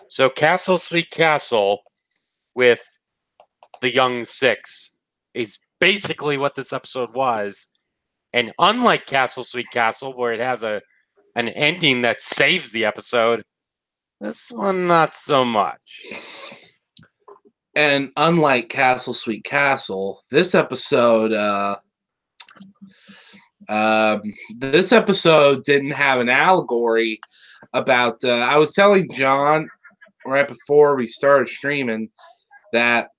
So Castle Sweet Castle with the Young Six is basically what this episode was. And unlike Castle Sweet Castle, where it has an ending that saves the episode, this one not so much. And unlike Castle Sweet Castle, this episode didn't have an allegory about I was telling John right before we started streaming that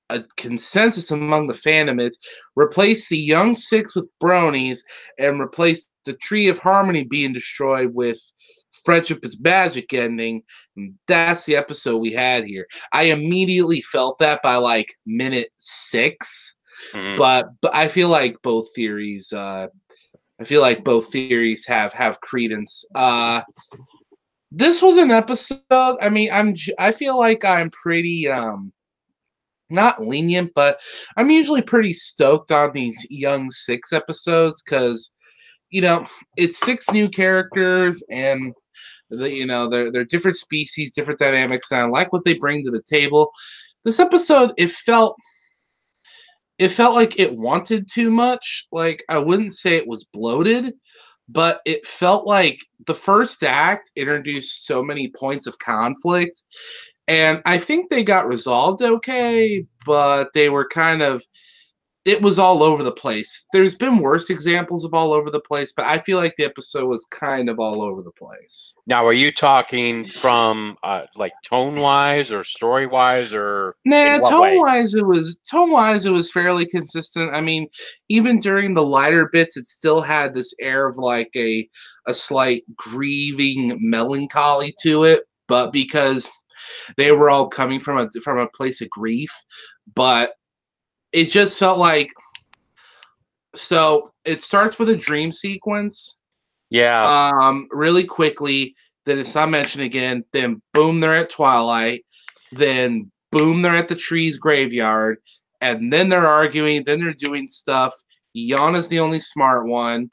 a consensus among the fandom is replace the Young Six with bronies and replace the Tree of Harmony being destroyed with Friendship is Magic ending. And that's the episode we had here. I immediately felt that by like minute 6, but I feel like both theories have credence. This was an episode. I mean, I feel like I'm pretty not lenient, but I'm usually pretty stoked on these Young Six episodes because it's 6 new characters and they're different species, different dynamics, and I like what they bring to the table. This episode, it felt like it wanted too much. Like, I wouldn't say it was bloated, but it felt like the first act introduced so many points of conflict, and I think they got resolved okay, but they were it was all over the place. There's been worse examples of all over the place, but I feel like the episode was kind of all over the place. Now, are you talking from like tone-wise or story-wise, or nah? Tone-wise, it was fairly consistent. I mean, even during the lighter bits, it still had this air of like a slight grieving melancholy to it, but because they were all coming from a place of grief, but it just felt like, so it starts with a dream sequence. Yeah. Really quickly. Then it's not mentioned again. Then boom, they're at Twilight. Then boom, they're at the tree's graveyard. And then they're arguing. Then they're doing stuff. Yana's the only smart one.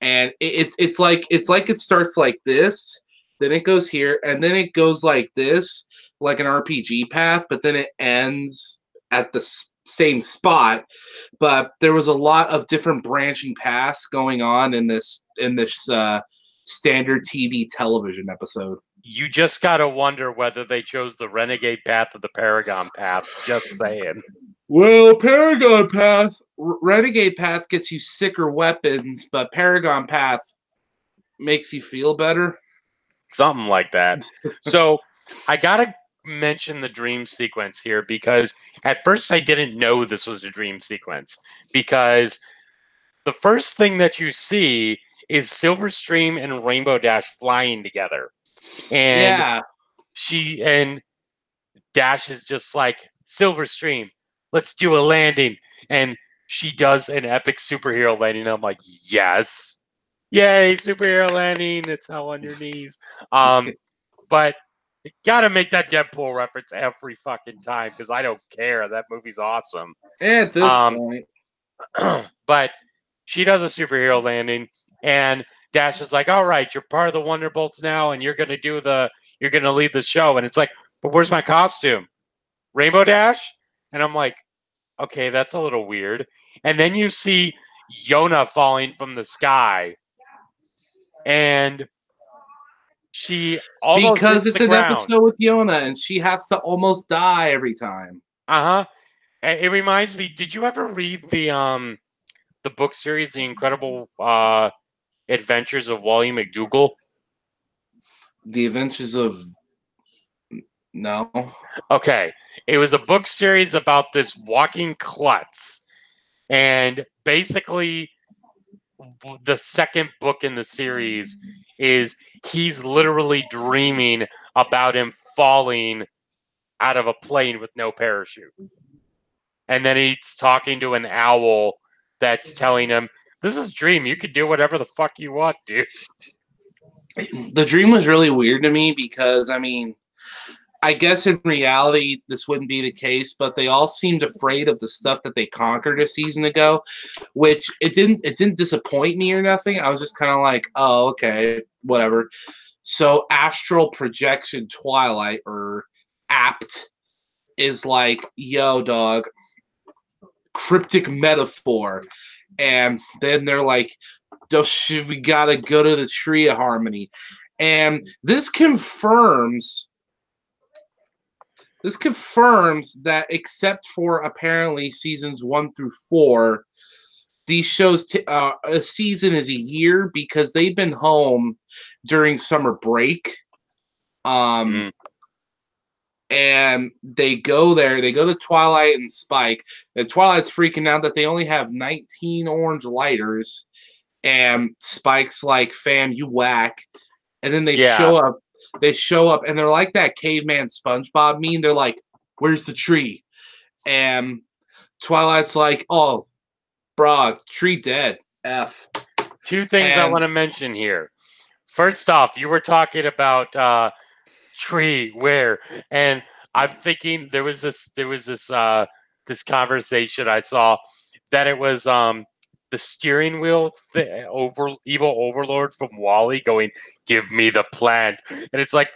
And it's like it starts like this. Then it goes here. And then it goes like this, like an RPG path. But then it ends at the same spot, but there was a lot of different branching paths going on in this standard TV television episode. You just gotta wonder whether they chose the Renegade path or the Paragon path. Just saying. Well, Renegade path gets you sicker weapons, but Paragon path makes you feel better. Something like that. So I gotta mention the dream sequence here because at first I didn't know this was a dream sequence, because the first thing that you see is Silverstream and Rainbow Dash flying together, and she and Dash is just like, Silverstream, let's do a landing, and she does an epic superhero landing. I'm like, yes, yay, superhero landing, it's hell on your knees. But you gotta make that Deadpool reference every fucking time because I don't care. That movie's awesome. At this point. But she does a superhero landing, and Dash is like, all right, you're part of the Wonderbolts now, and you're gonna lead the show. And it's like, but where's my costume? Rainbow Dash? And I'm like, okay, that's a little weird. And then you see Yona falling from the sky. And she almost because it's an episode with Yona, and she has to almost die every time. It reminds me. Did you ever read the book series, The Incredible Adventures of Wally McDougall? The Adventures of No. Okay, it was a book series about this walking klutz, and basically, the second book in the series is he's literally dreaming about him falling out of a plane with no parachute. And then he's talking to an owl that's telling him, this is a dream. You could do whatever the fuck you want, dude. The dream was really weird to me because, I mean, I guess in reality this wouldn't be the case, but they all seemed afraid of the stuff that they conquered a season ago, which it didn't disappoint me or nothing. I was just kind of like, oh, okay, whatever. So astral projection Twilight or apt is like, yo, dog, cryptic metaphor. And then they're like, we gotta go to the Tree of Harmony. And this confirms that except for apparently seasons 1 through 4, these shows a season is a year because they've been home during summer break. And they go to Twilight and Spike, and Twilight's freaking out that they only have 19 orange lighters, and Spike's like, fam, you whack. And then they show up and they're like that caveman SpongeBob meme. They're like, where's the tree? And Twilight's like, oh, bruh, tree dead. F. Two things I want to mention here. First off, you were talking about tree where, and I'm thinking there was this conversation I saw that it was the steering wheel evil overlord from Wall-E going, give me the plant. And it's like,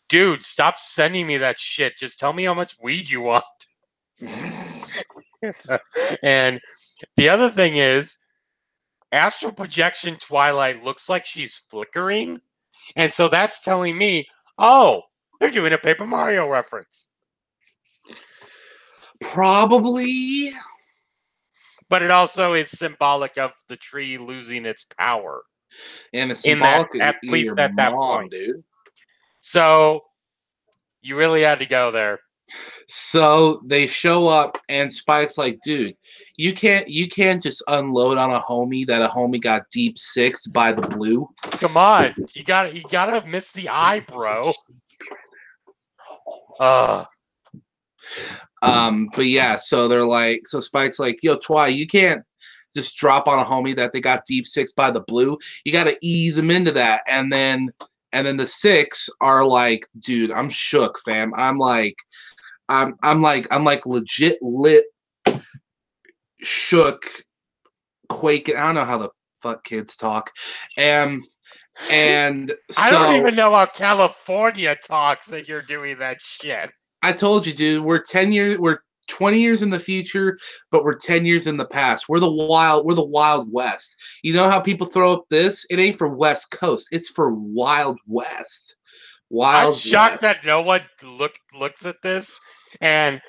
dude, stop sending me that shit. Just tell me how much weed you want. And the other thing is, astral projection Twilight looks like she's flickering. And so that's telling me, oh, they're doing a Paper Mario reference. Probably. But it also is symbolic of the tree losing its power. And it's symbolic at least at that point, dude. So you really had to go there. So they show up and Spike's like, dude, you can't just unload on a homie that a homie got deep six by the blue. Come on. You gotta miss the eye, bro. But yeah, so they're like, so Spike's like, yo, Twi, you can't just drop on a homie that they got deep six by the blue. You gotta ease them into that. And then the six are like, dude, I'm shook, fam. I'm like legit lit, shook, quaking. I don't know how the fuck kids talk. And I don't even know how California talks and you're doing that shit. I told you, dude, we're 20 years in the future, but we're 10 years in the past. We're the Wild West. You know how people throw up this? It ain't for West Coast. It's for Wild West. I'm shocked that no one looks at this and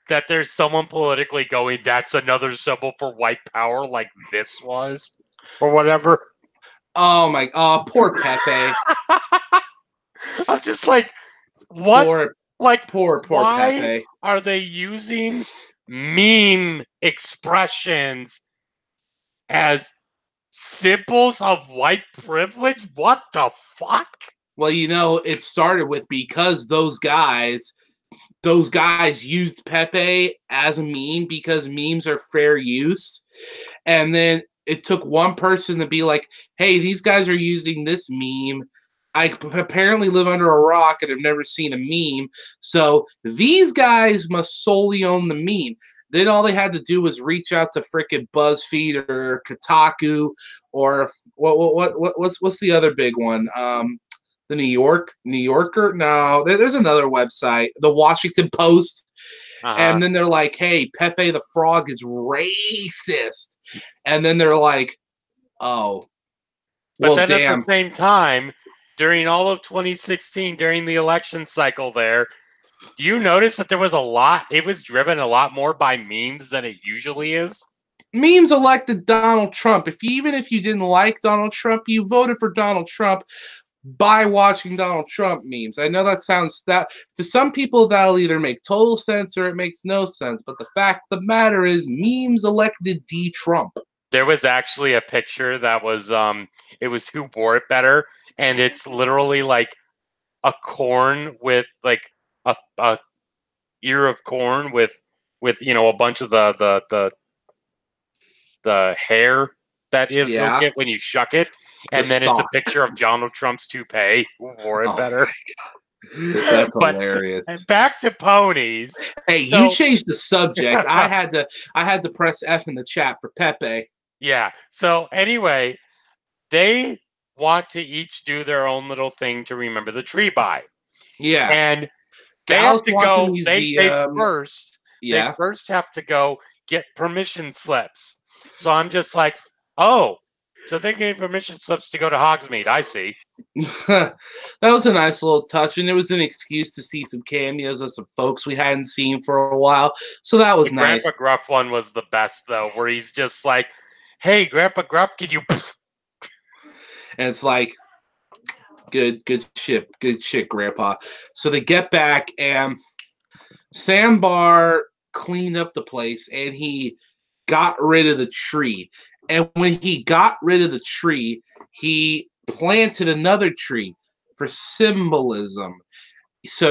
that there's someone politically going, that's another symbol for white power like this was or whatever. Oh my, poor Pepe. I'm just like, what? Poor why Pepe. Are they using meme expressions as symbols of white privilege? What the fuck? Well, you know, it started with because those guys used Pepe as a meme because memes are fair use. And then it took one person to be like, hey, these guys are using this meme. I apparently live under a rock and have never seen a meme. So these guys must solely own the meme. Then all they had to do was reach out to frickin' BuzzFeed or Kotaku or what's the other big one? The New Yorker? No, there's another website, the Washington Post. And then they're like, hey, Pepe the Frog is racist. And then they're like, oh, well, but then damn. at the same time, during all of 2016, during the election cycle there, do you notice that there was it was driven a lot more by memes than it usually is? Memes elected Donald Trump. Even if you didn't like Donald Trump, you voted for Donald Trump by watching Donald Trump memes. I know that sounds to some people that'll either make total sense or it makes no sense. But the fact of the matter is, memes elected D Trump. There was actually a picture that was it was Who Wore It Better, and it's literally like a corn with like a ear of corn with you know a bunch of the hair that you'll get when you shuck it, and then it's a picture of Donald Trump's toupee. Who wore it better? That's hilarious. Back to ponies. Hey, you changed the subject. I had to press F in the chat for Pepe. Yeah. So anyway, they want to each do their own little thing to remember the tree by. Yeah. And they have Gallus to wants a go. museum. They Yeah. first have to go get permission slips. So I'm just like, oh, so they gave permission slips to go to Hogsmeade. I see. That was a nice little touch, and it was an excuse to see some cameos of some folks we hadn't seen for a while. So that was The nice. Grandpa Gruff one was the best, though, where he's just like, hey, Grandpa Gruff, can you... And it's like, good shit, Grandpa. So they get back, and Sandbar cleaned up the place, and he got rid of the tree. And when he got rid of the tree, he planted another tree for symbolism. So,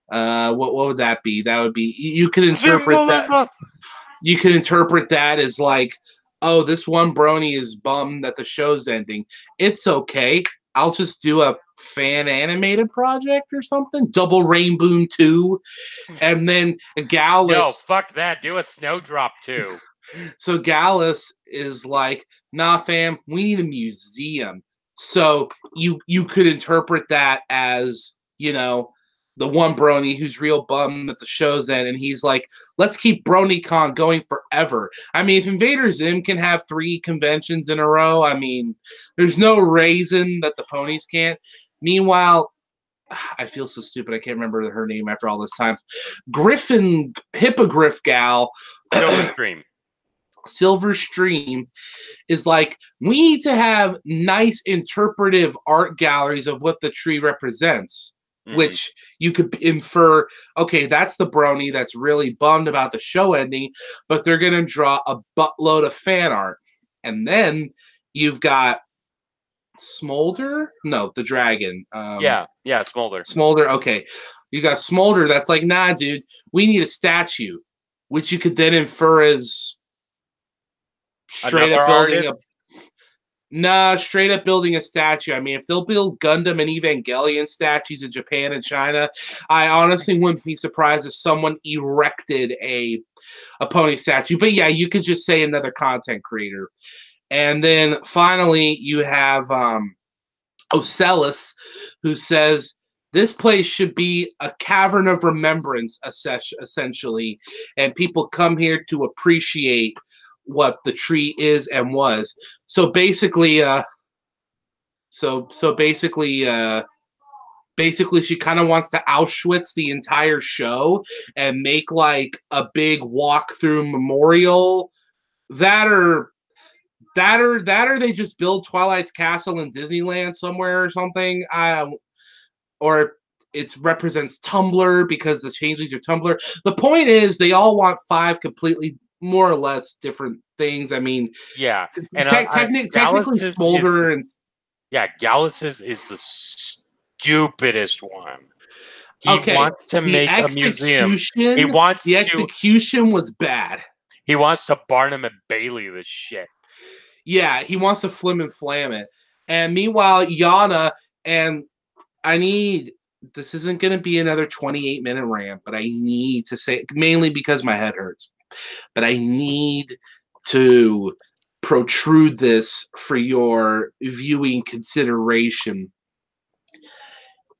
what would that be? That would be, you could interpret that. You could interpret that as like, oh, this one brony is bummed that the show's ending. It's okay. I'll just do a fan animated project or something. Double Rainbow 2. And then Gallus. No, fuck that. Do a Snowdrop too. So Gallus is like, nah, fam, we need a museum. So you could interpret that as, the one brony who's real bummed that the show's end, and he's like, let's keep BronyCon going forever. I mean, if Invader Zim can have 3 conventions in a row, I mean, there's no reason that the ponies can't. Meanwhile, I feel so stupid. I can't remember her name after all this time. Hippogriff gal. Silver Stream is like, we need to have nice interpretive art galleries of what the tree represents. Which you could infer, okay, that's the brony that's really bummed about the show ending, but they're going to draw a buttload of fan art. And then you've got Smolder? No, the dragon. Yeah, Smolder. Smolder, okay. You got Smolder that's like, nah, dude, we need a statue, which you could then infer as straight up building a statue. I mean, if they'll build Gundam and Evangelion statues in Japan and China, I honestly wouldn't be surprised if someone erected a pony statue. But yeah, you could just say another content creator. And then finally, you have Ocellus, who says this place should be a cavern of remembrance, essentially, and people come here to appreciate what the tree is and was. So basically, basically, she kind of wants to Auschwitz the entire show and make like a big walkthrough memorial. That or they just build Twilight's Castle in Disneyland somewhere or something. Or it represents Tumblr because the changelings are Tumblr. The point is, they all want 5 completely, more or less, different things. I mean, yeah, and technically, Smolder and Gallus is the stupidest one. He wants to make a museum. The execution was bad. He wants to Barnum and Bailey this shit. Yeah, he wants to flim and flam it. And meanwhile, Yana, and this isn't going to be another 28-minute rant, but I need to say, mainly because my head hurts, but I need to protrude this for your viewing consideration.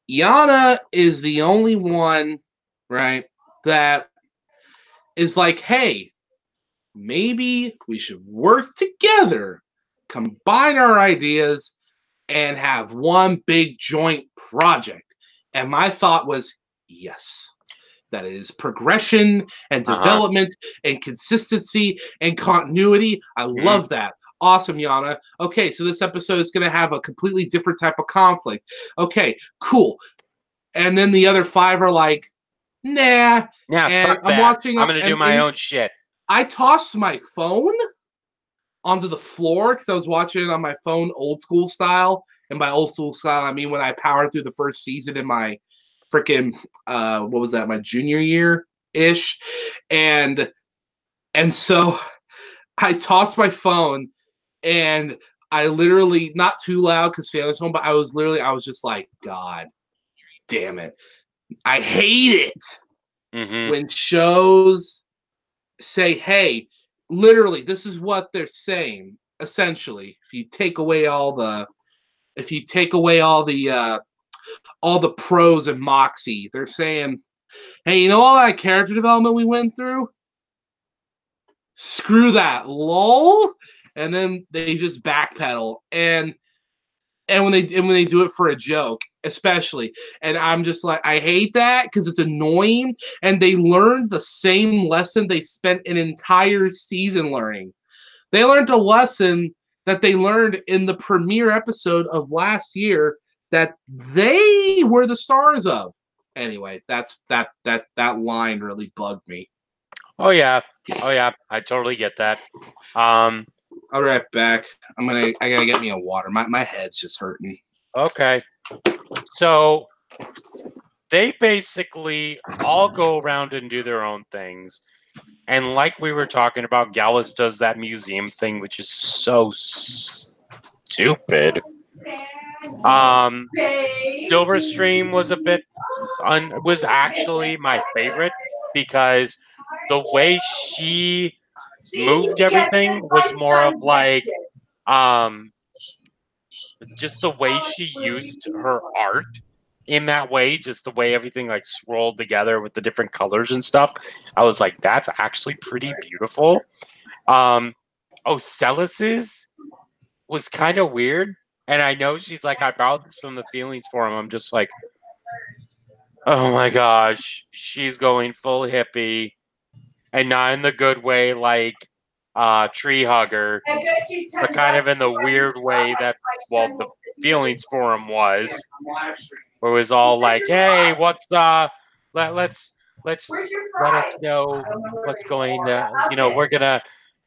Yana is the only one, right, that is like, hey, maybe we should work together, combine our ideas, and have one big joint project. And my thought was, yes, that is progression and development and consistency and continuity. I love that. Awesome, Yana. Okay, so this episode is going to have a completely different type of conflict. Okay, cool. And then the other 5 are like, nah. Fuck that. I'm going to do my own shit. I tossed my phone onto the floor because I was watching it on my phone old school style. And by old school style, I mean when I powered through the first season in my freaking, what was that, my junior year-ish. And so I tossed my phone, and I literally, not too loud because family's home, but I was just like, God damn it. I hate it when shows say, hey, literally, this is what they're saying. essentially, if you take away all the pros and Moxie, they're saying, hey, you know all that character development we went through? Screw that, lol. And then they just backpedal, and when they do it for a joke, especially, and I'm just like, I hate that because it's annoying. And they learned the same lesson they spent an entire season learning. They learned a lesson that they learned in the premiere episode of last year that they were the stars of. Anyway, that line really bugged me. Oh yeah, I totally get that. I'll be right back. I gotta get me a water. My head's just hurting. Okay, so they basically all go around and do their own things, and like we were talking about, Gallus does that museum thing, which is so stupid. Silverstream was actually my favorite because the way she moved everything was more of like just the way she used her art in that way, just the way everything like swirled together with the different colors and stuff. I was like, that's actually pretty beautiful. Celis's was kind of weird. And I know she's like, I borrowed this from the feelings forum. I'm just like, oh my gosh, she's going full hippie, and not in the good way, like tree hugger, but kind of in the weird way that the feelings forum was, where it was all like, hey, what's let us know what's going we're gonna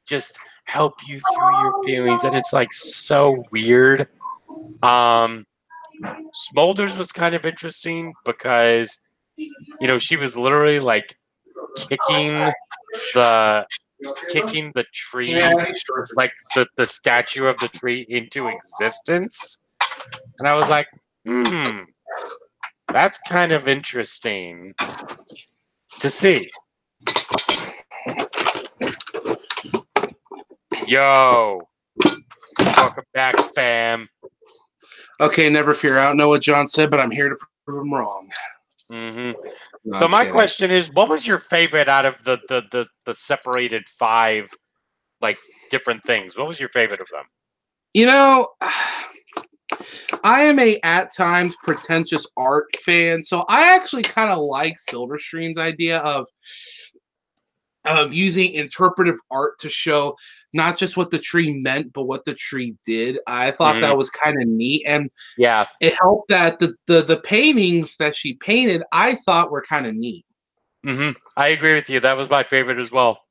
just help you through your feelings, and it's like so weird. Smolders was kind of interesting because she was literally like kicking the tree, like the statue of the tree into existence, and I was like, that's kind of interesting to see. Yo, welcome back, fam. Okay, never fear. I don't know what John said, but I'm here to prove him wrong. Mm-hmm. So my question is, what was your favorite out of the separated 5 like different things? What was your favorite of them? I am a at times pretentious art fan, so I actually kind of like Silverstream's idea of using interpretive art to show not just what the tree meant, but what the tree did. I thought that was kind of neat, and yeah, it helped that the paintings that she painted, I thought were kind of neat. Mm-hmm. I agree with you. That was my favorite as well.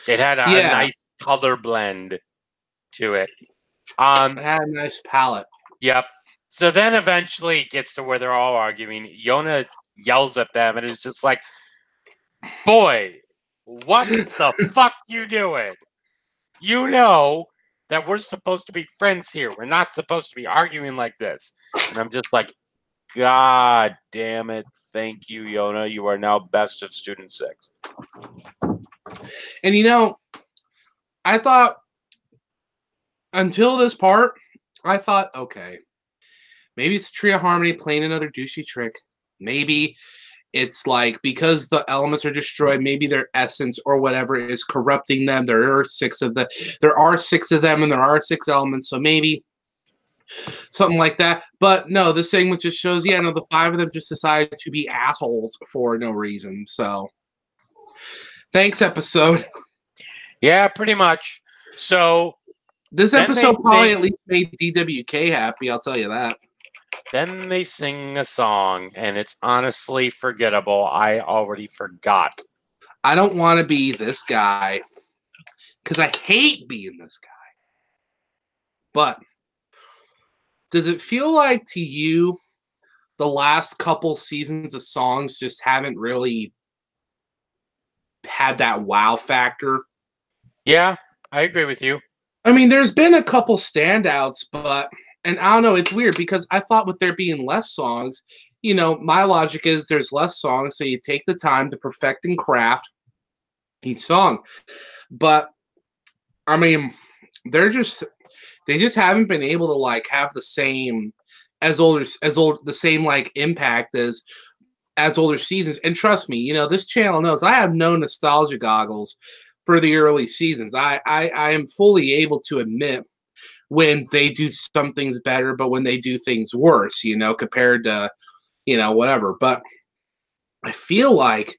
It had a nice color blend to it. It had a nice palette. Yep. So then eventually it gets to where they're all arguing. Yona yells at them and is just like, boy, what the fuck you doing? You know that we're supposed to be friends here. We're not supposed to be arguing like this. And I'm just like, God damn it. Thank you, Yona. You are now best of Student 6. And I thought, until this part, I thought, okay, maybe it's a Tree of Harmony playing another douchey trick. Maybe it's like, because the elements are destroyed, maybe their essence or whatever is corrupting them. There are 6 of them. There are 6 of them, and there are 6 elements. So maybe something like that. But no, this segment just shows, the 5 of them just decided to be assholes for no reason. So thanks, episode. Yeah, pretty much. So this episode probably at least made DWK happy, I'll tell you that. Then they sing a song, and it's honestly forgettable. I already forgot. I don't want to be this guy, because I hate being this guy. But does it feel like to you the last couple seasons of songs just haven't really had that wow factor? Yeah, I agree with you. I mean, there's been a couple standouts, and I don't know, it's weird because I thought with there being less songs, my logic is there's less songs, so you take the time to perfect and craft each song. But, I mean, they just haven't been able to like have the same the same like impact as older seasons. And trust me, you know, this channel knows I have no nostalgia goggles for the early seasons. I am fully able to admit when they do some things better, but when they do things worse, you know, compared to, you know, whatever. But I feel like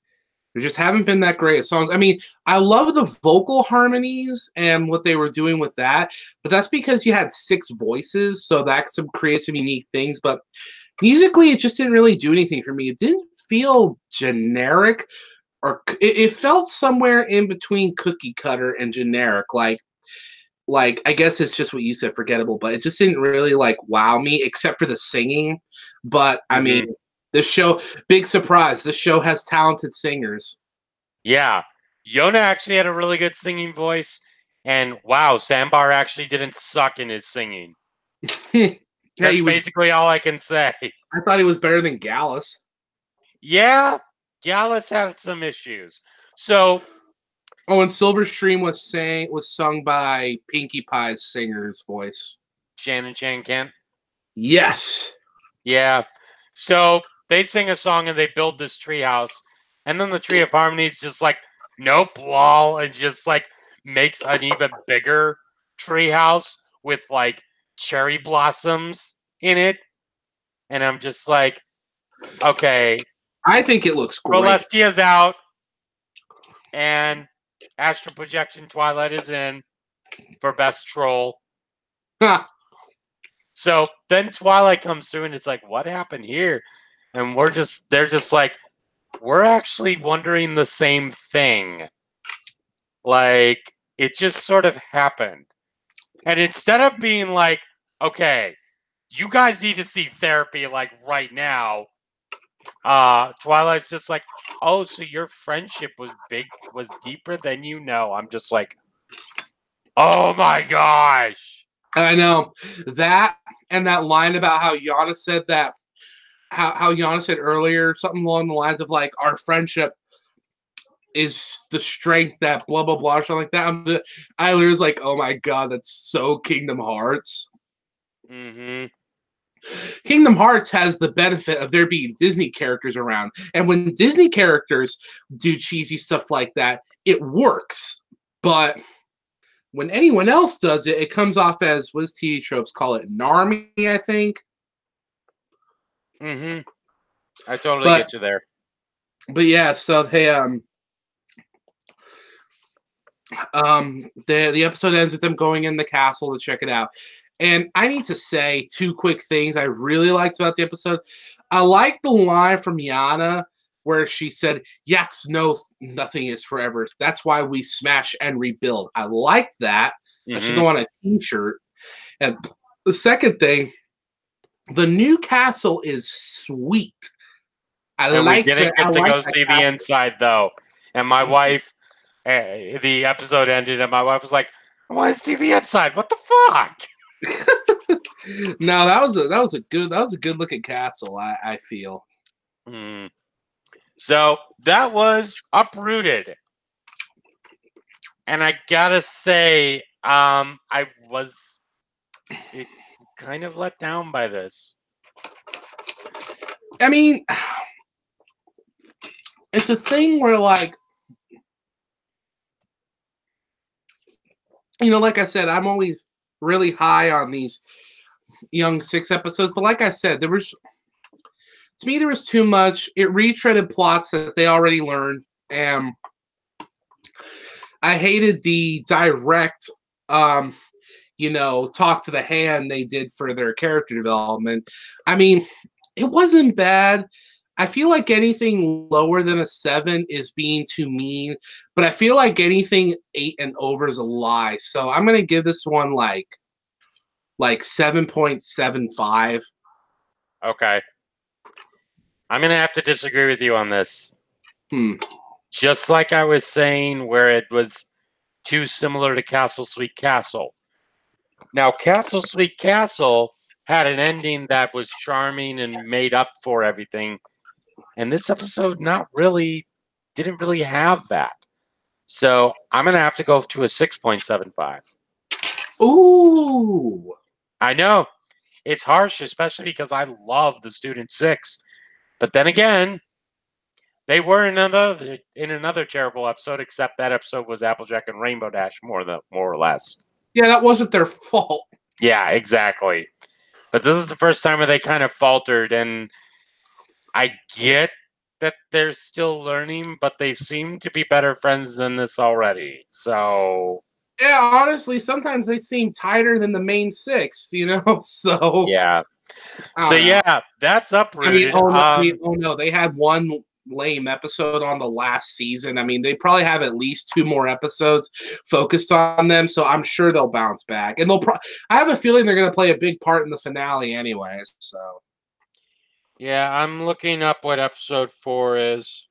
there just haven't been that great of songs. I mean, I love the vocal harmonies and what they were doing with that, but that's because you had 6 voices, so that creates some unique things. But musically, it just didn't really do anything for me. It didn't feel generic, or it felt somewhere in between cookie cutter and generic. Like I guess it's just what you said, forgettable, but it just didn't really like wow me, except for the singing. But I mean, this show, big surprise, this show has talented singers. Yeah, Yona actually had a really good singing voice, and wow, Sambar actually didn't suck in his singing. That's basically all I can say. I thought he was better than Gallus. Yeah, Gallus had some issues. So, and Silverstream was sung by Pinkie Pie's singer's voice. Shannon Chan Kent? Yes. Yeah. So they sing a song and they build this treehouse, and then the Tree of Harmony is just like, nope, lol, and just like makes an even bigger treehouse with like cherry blossoms in it. And I'm just like, okay. I think it looks great. Celestia's out, and Astral Projection Twilight is in for Best Troll. So then Twilight comes through, and it's like, what happened here? And they're just like, we're actually wondering the same thing. Like, it just sort of happened. And instead of being like, okay, you guys need to see therapy like right now, Twilight's just like, oh, so your friendship was deeper than you know. I'm just like, oh my gosh. I know that, and that line about how Yana said that, how Yana said earlier, something along the lines of like, our friendship is the strength that blah blah blah, or something like that. I literally was like, oh my god, that's so Kingdom Hearts. Kingdom Hearts has the benefit of there being Disney characters around, and when Disney characters do cheesy stuff like that, it works. But when anyone else does it, it comes off as, what does TV tropes call it? Narmy, I think. I totally get you there. But yeah, so they the episode ends with them going in the castle to check it out. And I need to say 2 quick things I really liked about the episode. I like the line from Yana where she said, yes, no, nothing is forever. That's why we smash and rebuild. I liked that. That should go on a t-shirt. And the second thing, the new castle is sweet. We didn't get to go see the inside, though. And my wife, the episode ended, and my wife was like, I want to see the inside. What the fuck? No, that was a good looking castle, I feel. So that was Uprooted. And I gotta say, I was kind of let down by this. I mean, it's a thing where, like, you know, like I said, I'm always really high on these Young 6 episodes, but like I said, to me, there was too much. It retreaded plots that they already learned, and I hated the direct, you know, talk to the hand they did for their character development. I mean, it wasn't bad. I feel like anything lower than a 7 is being too mean, but I feel like anything 8 and over is a lie. So I'm gonna give this one like 7.75. Okay. I'm going to have to disagree with you on this. Just like I was saying where it was too similar to Castle Sweet Castle. Now, Castle Sweet Castle had an ending that was charming and made up for everything. And this episode didn't really have that. So I'm going to have to go to a 6.75. Ooh. I know. It's harsh, especially because I love the Student Six. But then again, they were in another terrible episode, except that episode was Applejack and Rainbow Dash, more or less. Yeah, that wasn't their fault. Yeah, exactly. But this is the first time where they kind of faltered, and I get that they're still learning, but they seem to be better friends than this already. So Yeah, honestly, sometimes they seem tighter than the main six, So yeah. I So don't know. yeah, that's Uprooted. Oh no, they had one lame episode on the last season. I mean, they probably have at least 2 more episodes focused on them, so I'm sure they'll bounce back. And I have a feeling they're going to play a big part in the finale anyway, so. Yeah, I'm looking up what episode 4 is.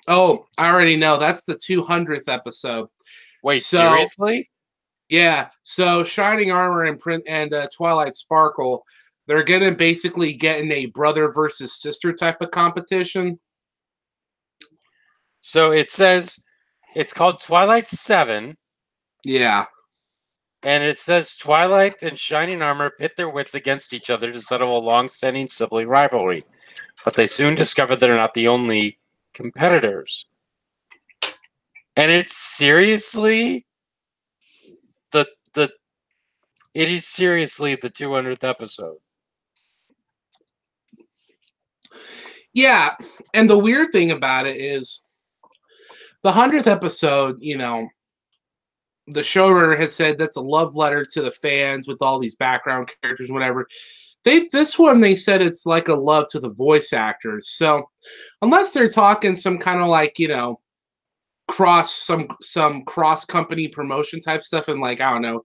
Oh, I already know. That's the 200th episode. Wait, seriously? Yeah. So Shining Armor and Twilight Sparkle, they're going to basically get in a brother versus sister type of competition. So it says it's called Twilight 7. Yeah. And it says Twilight and Shining Armor pit their wits against each other to settle a long-standing sibling rivalry. But they soon discover they're not the only competitors. And it's seriously it is seriously the 200th episode. Yeah, and the weird thing about it is the 100th episode, the showrunner had said that's a love letter to the fans with all these background characters, whatever. This one, they said it's like a love to the voice actors. So unless they're talking some kind of like, some cross company promotion type stuff, and like, I don't know,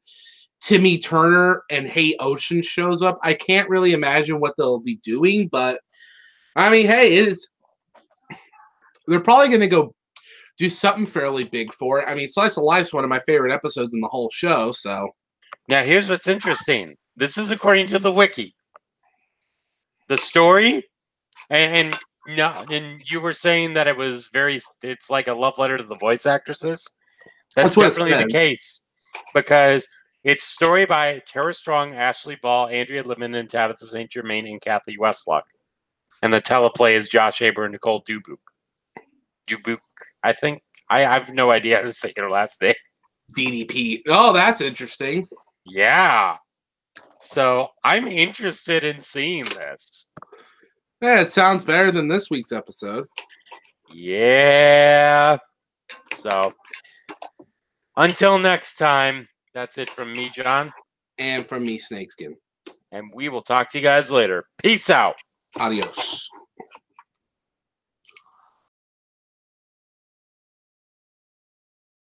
Timmy Turner and Hey Ocean shows up, I can't really imagine what they'll be doing. But I mean, hey, they're probably going to go do something fairly big for it. I mean, Slice of Life's one of my favorite episodes in the whole show. So now here's what's interesting. This is according to the wiki. The story, and you were saying that it's like a love letter to the voice actresses. That's definitely the case, because it's story by Tara Strong, Ashley Ball, Andrea Lippman, and Tabitha St. Germain, and Kathy Westlock. And the teleplay is Josh Haber and Nicole Dubuque. I think. I have no idea how to say her last name. DDP. Oh, that's interesting. Yeah. So I'm interested in seeing this. Yeah, it sounds better than this week's episode. Yeah. So until next time, that's it from me, John. And from me, Snakeskin. And we will talk to you guys later. Peace out. Adios.